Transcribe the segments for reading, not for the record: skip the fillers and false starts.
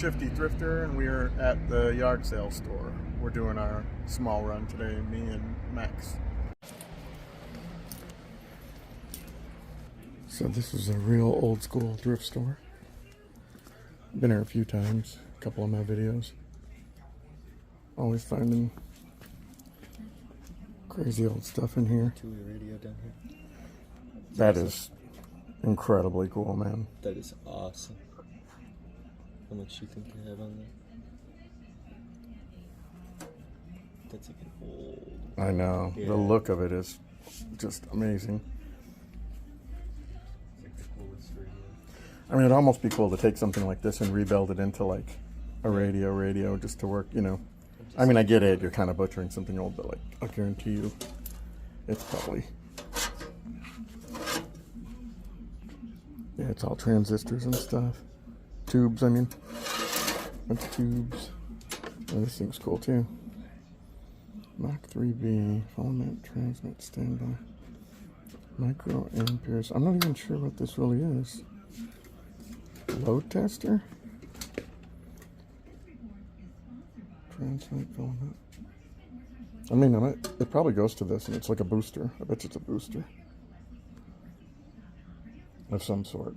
Shifty Thrifter, and we are at the yard sale store. We're doing our small run today, me and Max. So this is a real old school thrift store. Been here a few times, a couple of my videos. Always finding crazy old stuff in here. Two-way radio down here. That is incredibly cool, man. That is awesome. How much do you think you have on there? That's like an old... I know. Yeah. The look of it is just amazing. It's like the coolest radio. I mean, it'd almost be cool to take something like this and rebuild it into like a radio just to work, you know. I mean, I get it. You're kind of butchering something old, but like, I guarantee you, it's probably... Yeah, it's all transistors and stuff. Tubes, I mean. Bunch of tubes. Oh, this thing's cool too. Mach 3B, filament, transmit, standby. Micro amperes. I'm not even sure what this really is. Load tester? Transmit, filament. I mean, it probably goes to this and it's like a booster. I bet you it's a booster of some sort.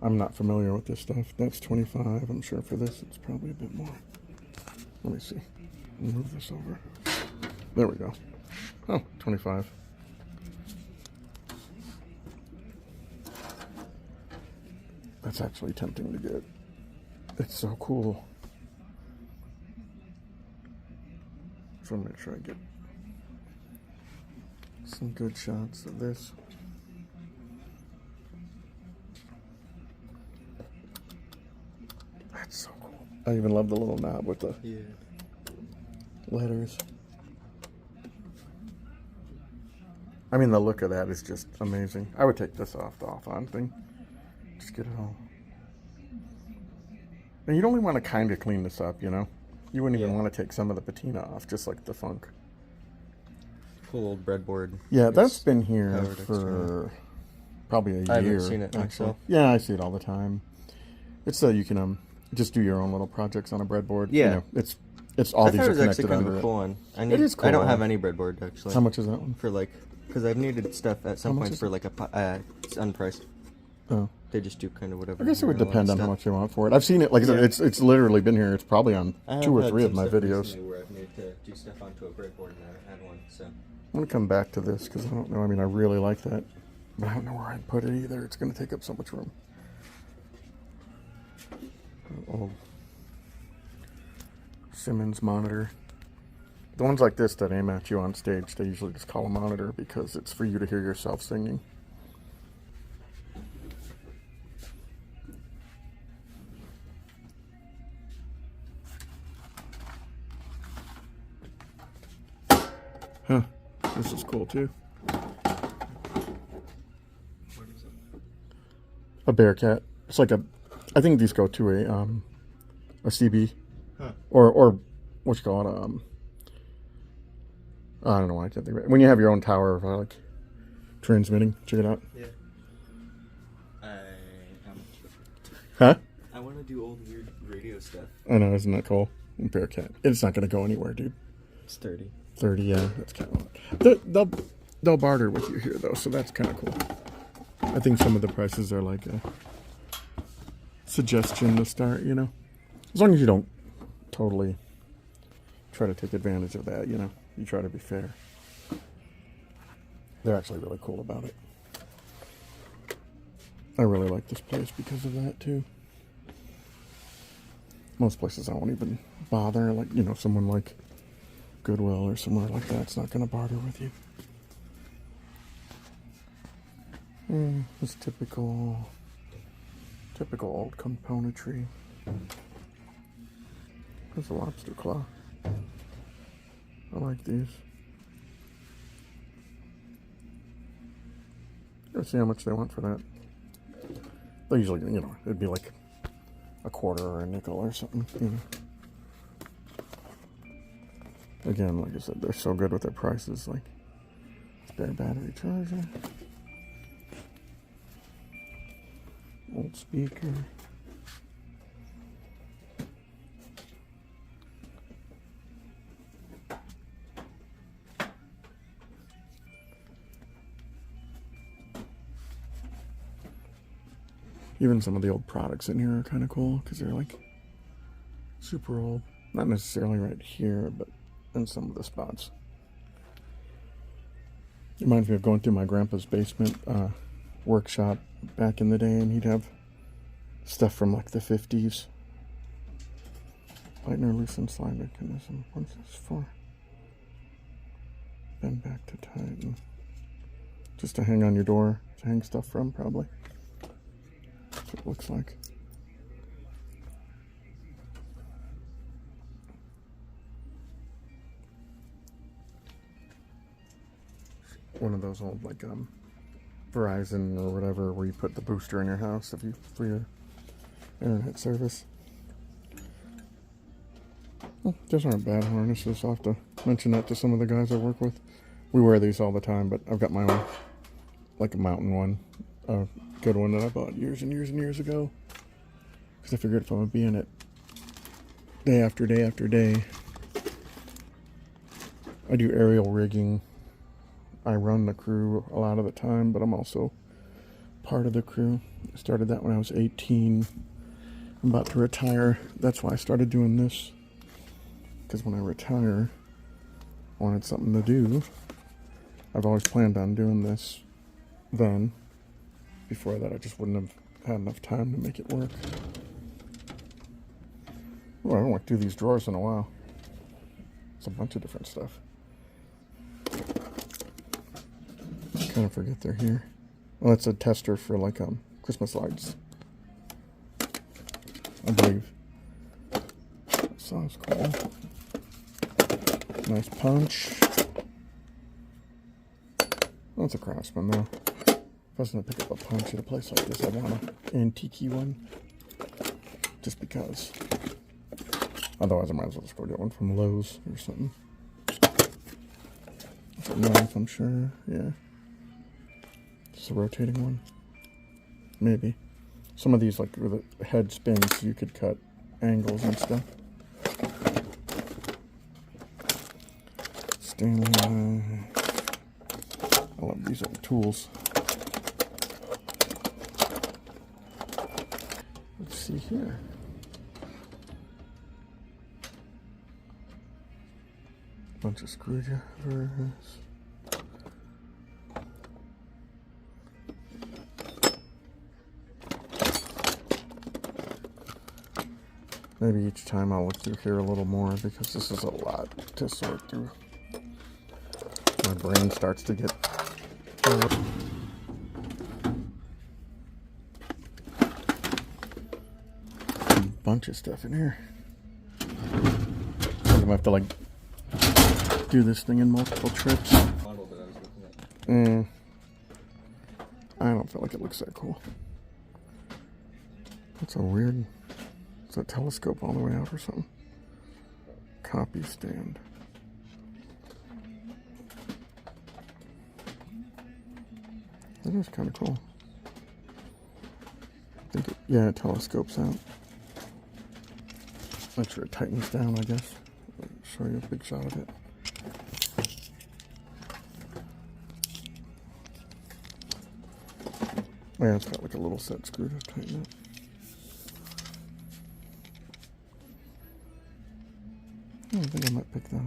I'm not familiar with this stuff. That's 25. I'm sure for this it's probably a bit more. Let me see. Move this over. There we go. Oh, 25. That's actually tempting to get. It's so cool. So I'm gonna try to get some good shots of this. That's so cool. I even love the little knob with the letters. I mean, the look of that is just amazing. I would take this off the off-on thing. Just get it all. And you'd only want to kind of clean this up, you know? You wouldn't even want to take some of the patina off, just like the funk. Cool old breadboard. Yeah, that's been here for probably a year. I haven't seen it myself. Yeah, I see it all the time. It's so you can just do your own little projects on a breadboard. Yeah. You know, it's all these are connected actually kind under of a it. cool one. It is cool. I don't have any breadboard, actually. How much is that one? For like, because I've needed stuff at some point for like it's unpriced. Oh. They just do kind of whatever. I guess it would depend on how much you want for it. I've seen it, like I said, it's literally been here. It's probably on 2 or 3 of my videos. Where I've needed to do stuff onto a breadboard and I had one, so. I'm going to come back to this because I don't know. I mean, I really like that, but I don't know where I'd put it either. It's going to take up so much room. Old Simmons monitor. The ones like this that aim at you on stage, they usually just call a monitor because it's for you to hear yourself singing. Huh. This is cool too. What is it? A Bearcat. It's like I think these go to a CB. Huh. Or what you call it, I don't know why I can't think of it. When you have your own tower of like transmitting, check it out. Yeah. Huh? I want to do old weird radio stuff. I know, isn't that cool? Bearcat. It's not gonna go anywhere, dude. It's 30. 30, yeah, that's kind of. They'll barter with you here though, so that's kind of cool. I think some of the prices are like a suggestion to start, you know, as long as you don't totally try to take advantage of that, you know, you try to be fair. They're actually really cool about it. I really like this place because of that too. Most places I won't even bother, like, you know, someone like Goodwill or somewhere like that, it's not going to barter with you. It's typical old componentry. There's a lobster claw. I like these. Let's see how much they want for that. They usually, you know, it'd be like a quarter or a nickel or something, you know. Again, like I said, they're so good with their prices. Like, spare battery charger. Old speaker. Even some of the old products in here are kind of cool because they're like super old. Not necessarily right here, but in some of the spots. It reminds me of going through my grandpa's basement workshop back in the day, and he'd have stuff from like the 50s. Lightener, loosen slide mechanism. What's this for? Bend back to tighten. Just to hang on your door, to hang stuff from, probably. That's what it looks like. One of those old, like, Verizon or whatever, where you put the booster in your house if you for your internet service. Well, these aren't bad harnesses. I'll have to mention that to some of the guys I work with. We wear these all the time, but I've got my own, like a mountain one, a good one that I bought years and years and years ago. Because I figured if I'm going to be in it day after day after day, I do aerial rigging. I run the crew a lot of the time, but I'm also part of the crew. I started that when I was 18. I'm about to retire. That's why I started doing this. Because when I retire, I wanted something to do. I've always planned on doing this then. Before that, I just wouldn't have had enough time to make it work. Oh, I haven't walked through these drawers in a while. It's a bunch of different stuff. I kind of forget they're here. Well, it's a tester for like Christmas lights, I believe. That sounds cool. Nice punch. Oh, it's a Craftsman though. If I was going to pick up a punch at a place like this, I'd want an antique one. Just because. Otherwise, I might as well just go get one from Lowe's or something. It's a knife, I'm sure. Yeah. It's a rotating one. Maybe. Some of these, like, with the head spins, you could cut angles and stuff. Stanley. I love these old tools. Let's see here. Bunch of screwdrivers. Maybe each time I'll look through here a little more because this is a lot to sort through. My brain starts to get a bunch of stuff in here. I'm gonna have to like do this thing in multiple trips. I don't feel like it looks that cool. That's a weird. Is that telescope all the way out or something? Copy stand. That is kind of cool. I think yeah, it telescopes out. Make sure it tightens down, I guess. I'll show you a big shot of it. Yeah, it's got like a little set screw to tighten it. I think I might pick that up.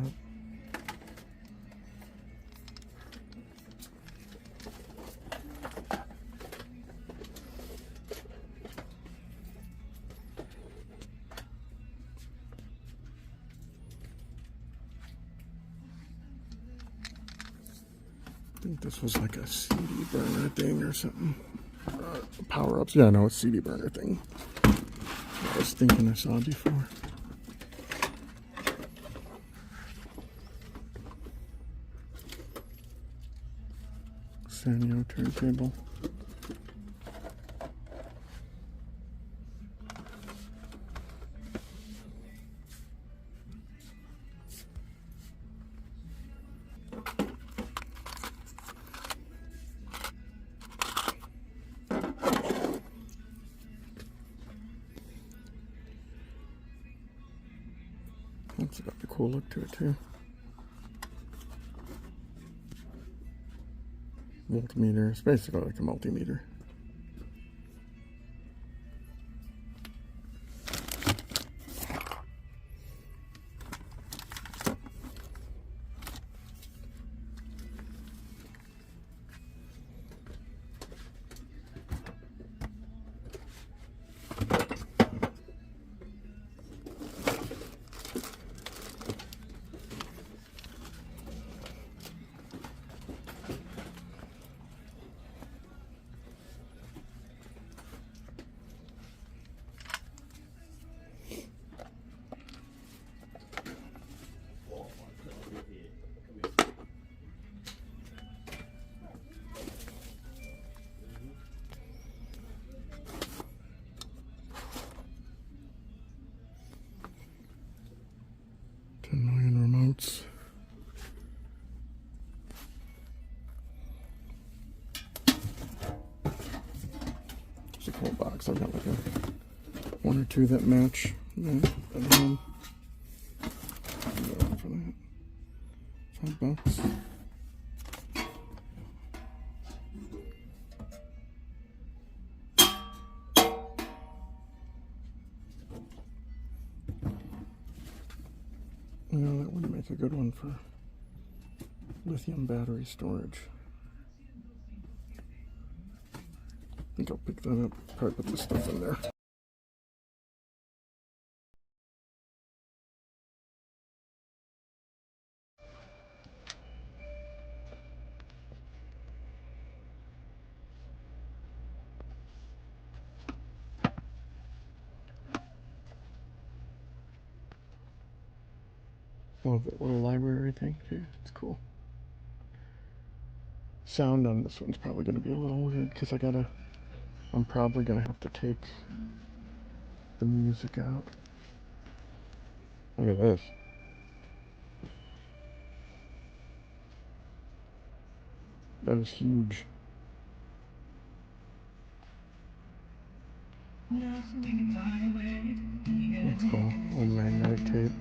I think this was like a CD burner thing or something. Power-ups. Yeah, no, it's CD burner thing. I was thinking I saw before. Sanyo turntable. That's got the cool look to it too. Multimeter. It's basically like a multimeter. It's a cool box. I've got like one or two that match that at home. For that. $5. You know, that would make a good one for lithium battery storage. I think I'll pick that up, probably put this stuff in there. Love that little library thing too. It's cool. Sound on this one's probably going to be a little weird because I'm probably going to have to take the music out. Look at this. That is huge. That's cool. Old magnetic tape.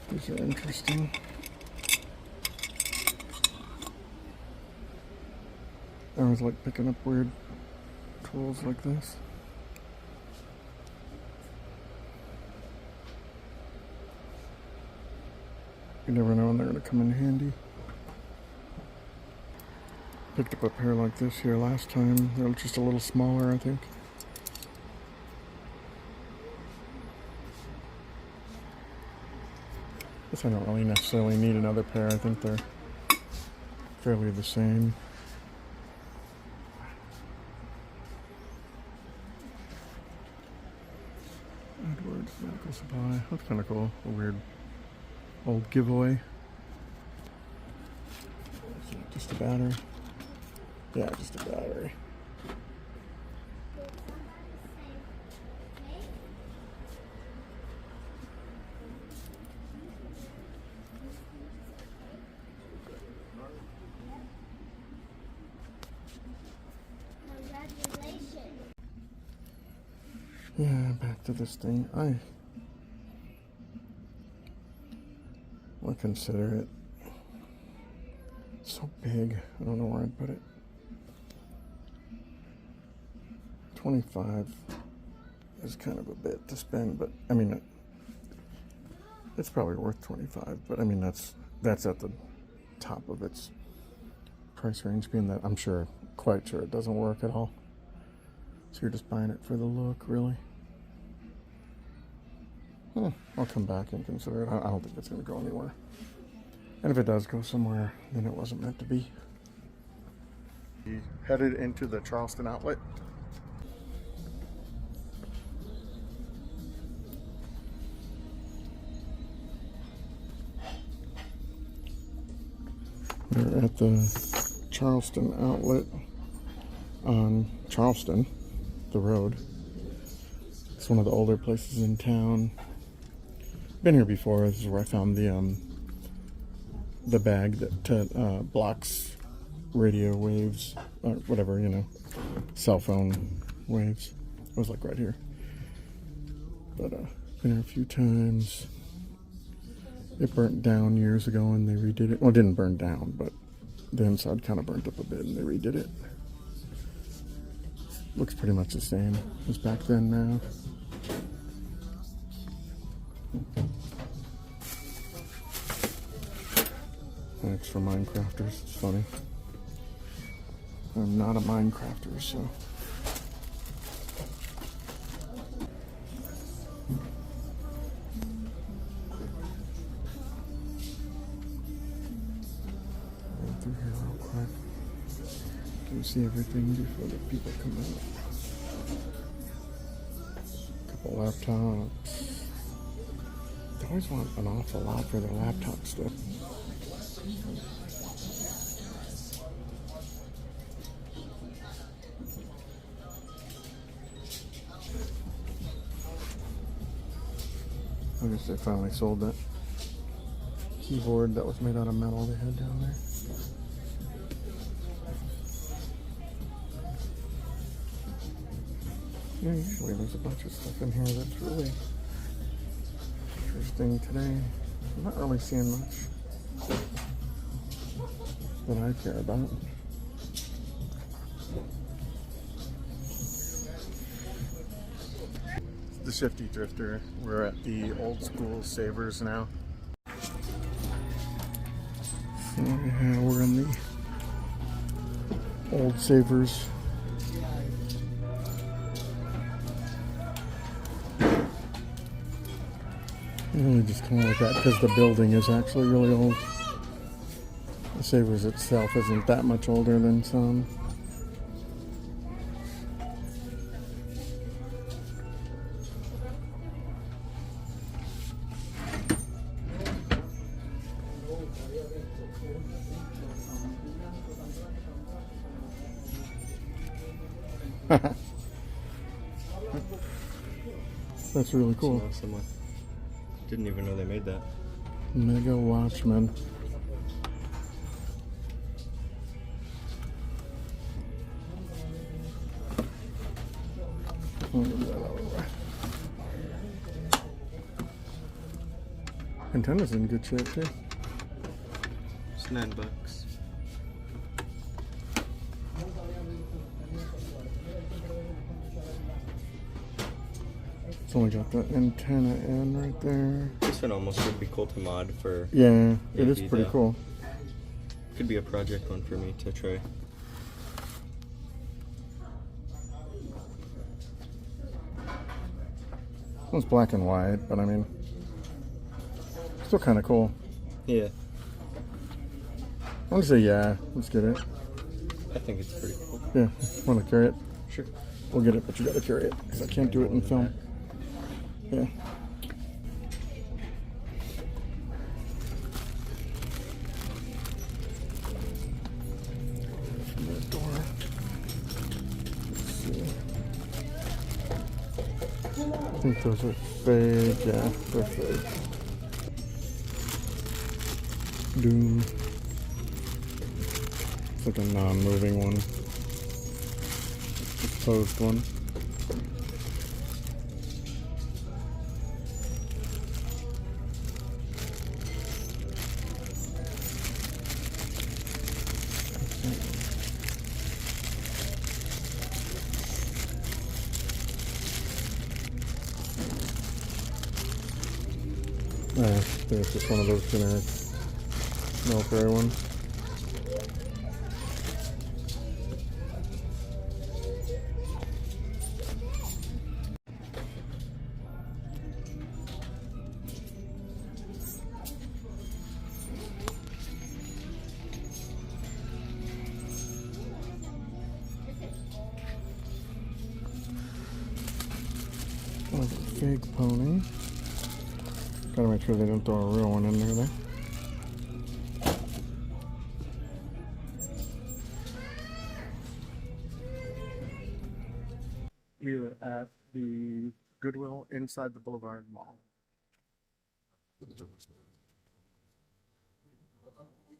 These are interesting. I always like picking up weird tools like this. You never know when they're going to come in handy. Picked up a pair like this here last time. They were just a little smaller, I think. Guess I don't really necessarily need another pair. I think they're fairly the same. Edwards Medical Supply. That's kind of cool. A weird old giveaway. Just a battery. Yeah, just a battery. Yeah, back to this thing. I would consider it so big. I don't know where I'd put it. 25 is kind of a bit to spend, but I mean, it's probably worth 25. But I mean, that's at the top of its price range, being that I'm quite sure it doesn't work at all. So you're just buying it for the look, really? I'll come back and consider it. I don't think it's going to go anywhere. And if it does go somewhere, then it wasn't meant to be. We headed into the Charleston outlet. We're at the Charleston outlet on Charleston, the road. It's one of the older places in town. Been here before. This is where I found the bag that blocks radio waves, or whatever, cell phone waves. It was like right here. But been here a few times. It burnt down years ago and they redid it. Well, it didn't burn down, but The inside kind of burnt up a bit and they redid it. Looks pretty much the same as back then now. Thanks for Minecrafters, it's funny. I'm not a Minecrafter, so. Right through here real quick. Can you see everything before the people come out? Couple laptops. They always want an awful lot for their laptop stuff. I guess they finally sold that keyboard that was made out of metal they had down there. Yeah, usually there's a bunch of stuff in here that's really interesting today. I'm not really seeing much that I care about. The Shifty Drifter. We're at the old school Savers now. So yeah, we're in the old Savers. Really just kind of like that because the building is actually really old. The Savers itself isn't that much older than some. That's really cool. That's awesome one. Didn't even know they made that. Mega Watchman. Antenna's in good shape too. It's $9. It's only got the antenna in right there. This one almost would be cool to mod for. Yeah, it is maybe pretty cool. Could be a project one for me to try. It's black and white, but I mean, still kind of cool. Yeah. I'm gonna say yeah. Let's get it. I think it's pretty cool. Yeah, want to carry it? Sure. We'll get it, but you gotta carry it because I can't do it in film. Yeah. From the door. Let's see. I think those are fake. Yeah, they're fake. Doom. It's like a non-moving one. Closed one. There's just one of those generic military ones. Like a fake pony. Gotta make sure they don't throw a real one in there. We're at the Goodwill inside the Boulevard Mall.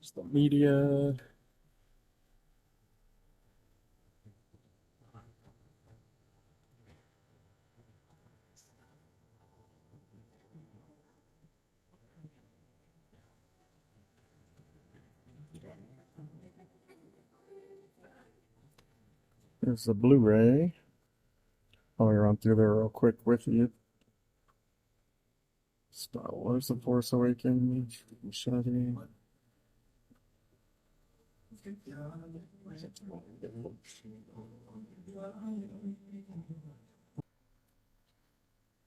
It's the media. There's the Blu-ray. I'll run through there real quick with you. Star Wars: The Force Awakens, Machete.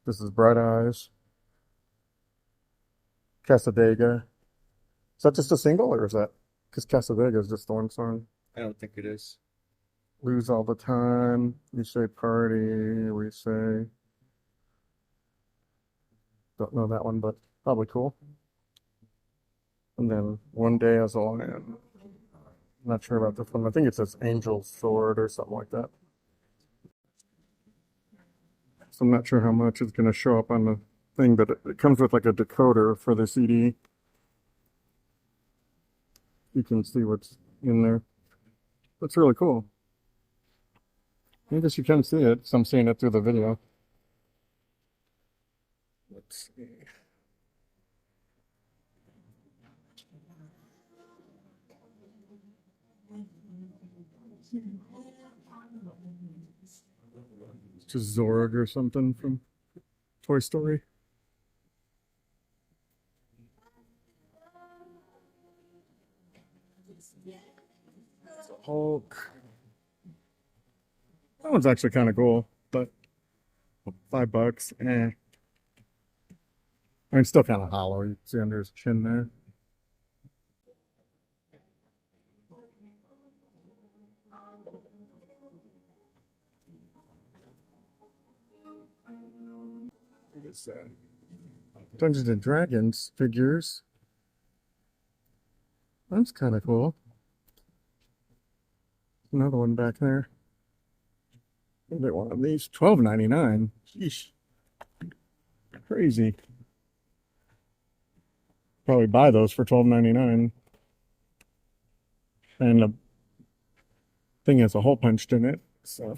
This is Bright Eyes. Casadega. Is that just a single, or is that because Casadega is just the one song? I don't think it is. Lose All the Time. You Say Party. We Say. Don't know that one, but probably cool. And then One Day as a Lion. Not sure about this one. I think it says Angel's Sword or something like that. So I'm not sure how much is going to show up on the thing, but it comes with like a decoder for the CD. You can see what's in there. That's really cool. I guess you can see it, so I'm seeing it through the video. Let's see. It's just Zorg or something from Toy Story. Hulk. That one's actually kind of cool, but $5. Eh. I mean, still kind of hollow. You can see under his chin there. What is that? Dungeons and Dragons figures. That's kind of cool. Another one back there. Another one of these. $12.99. Sheesh. Crazy. Probably buy those for $12.99. And the thing has a hole punched in it, so.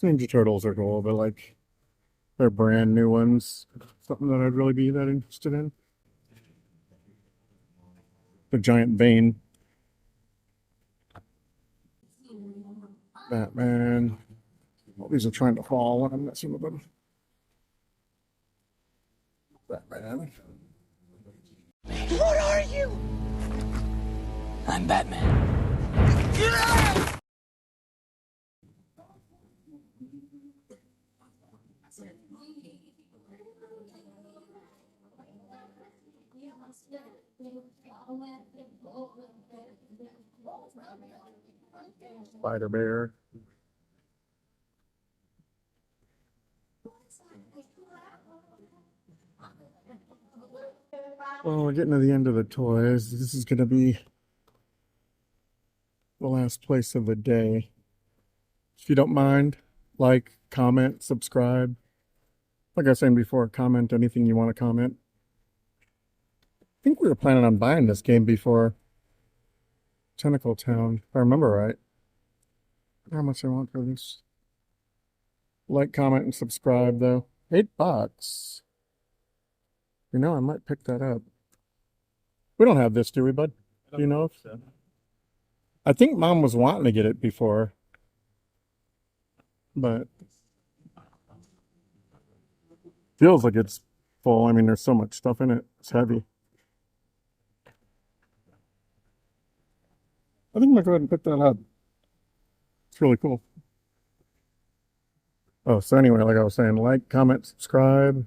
Ninja Turtles are cool, but like they're brand new ones. Something that I'd really be that interested in. The giant vein. Batman. All these are trying to fall when I'm messing with them. Batman. What are you? I'm Batman. Spider-Bear. Well, we're getting to the end of the toys. This is going to be the last place of the day. If you don't mind, like, comment, subscribe. Like I was saying before, comment anything you want to comment. I think we were planning on buying this game before Tentacle Town, if I remember right. How much I want for this? Like, comment, and subscribe, though. $8. You know, I might pick that up. We don't have this, do we, bud? Do you know? So. I think Mom was wanting to get it before. But feels like it's full. I mean, there's so much stuff in it. It's heavy. I think I'm going to go ahead and pick that up. It's really cool. Oh, so anyway, like I was saying, like, comment, subscribe.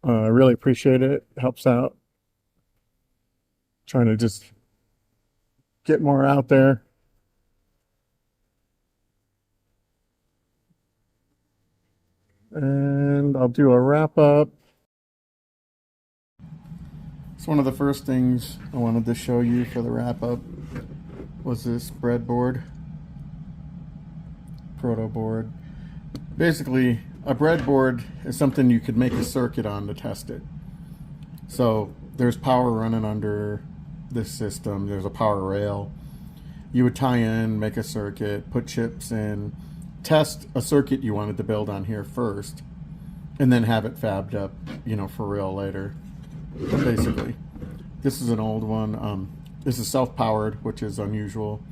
I really appreciate it. It helps out. Trying to just get more out there. And I'll do a wrap up. So one of the first things I wanted to show you for the wrap up was this breadboard. Proto board. Basically, a breadboard is something you could make a circuit on to test it. So there's power running under this system. There's a power rail. You would tie in, make a circuit, put chips in, test a circuit you wanted to build on here first, and then have it fabbed up, you know, for real later, basically. This is an old one. This is self-powered, which is unusual.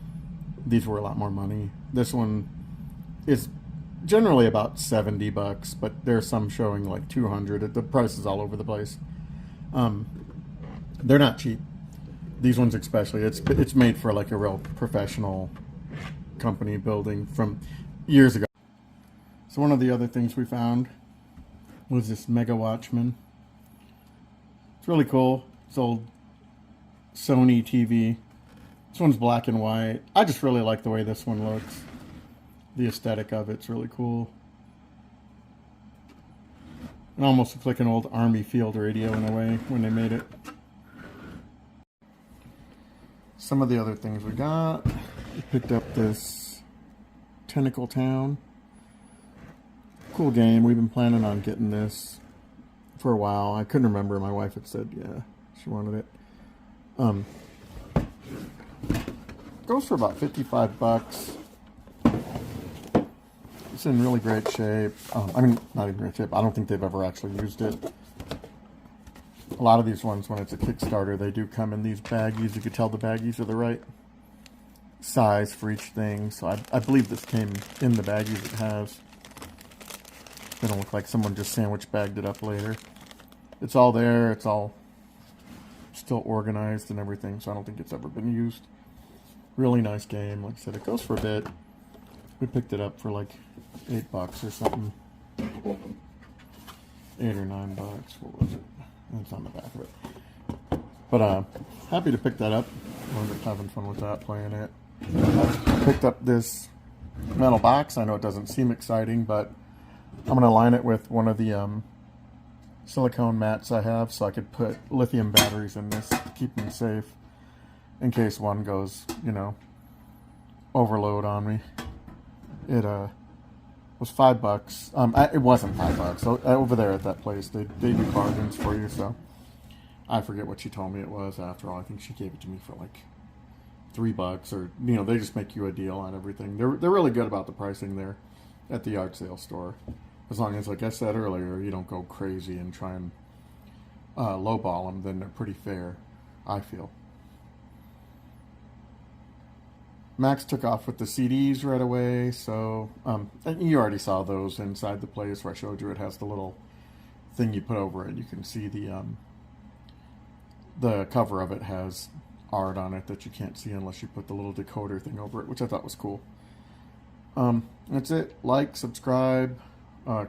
These were a lot more money. This one is generally about $70, but there's some showing like 200. The price is all over the place. They're not cheap. These ones especially. It's made for like a real professional company building from years ago. So one of the other things we found was this Mega Watchman. It's really cool. It's old Sony TV. This one's black and white. I just really like the way this one looks. The aesthetic of it's really cool. It almost looks like an old Army field radio in a way when they made it. Some of the other things we got. We picked up this Tentacle Town. Cool game. We've been planning on getting this for a while. I couldn't remember. My wife had said, yeah, she wanted it. Goes for about $55. It's in really great shape. I mean, not even great shape. I don't think they've ever actually used it. A lot of these ones, when it's a Kickstarter, they do come in these baggies. You could tell the baggies are the right size for each thing. So I believe this came in the baggies it has. They don't look like someone just sandwich bagged it up later. It's all there. It's all still organized and everything, so I don't think it's ever been used. Really nice game. Like I said, it goes for a bit. We picked it up for like $8 or something. 8 or $9. What was it? It's on the back of it. But happy to pick that up. Wound up having fun with that, playing it. Picked up this metal box. I know it doesn't seem exciting, but I'm going to line it with one of the silicone mats I have, so I could put lithium batteries in this to keep them safe in case one goes, you know, overload on me. It was $5. It wasn't $5. So over there at that place, they do bargains for you. So I forget what she told me it was. After all, I think she gave it to me for like $3, or you know, they just make you a deal on everything. They're really good about the pricing there at the yard sale store. As long as, like I said earlier, you don't go crazy and try and lowball them, then they're pretty fair, I feel. Max took off with the CDs right away, so you already saw those inside the place where I showed you. It has the little thing you put over it. You can see the cover of it has art on it that you can't see unless you put the little decoder thing over it, which I thought was cool. That's it. Like, subscribe,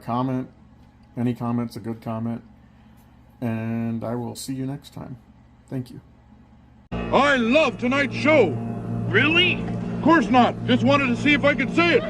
comment. Any comment's a good comment. And I will see you next time. Thank you. I love tonight's show. Really? Of course not. Just wanted to see if I could say it.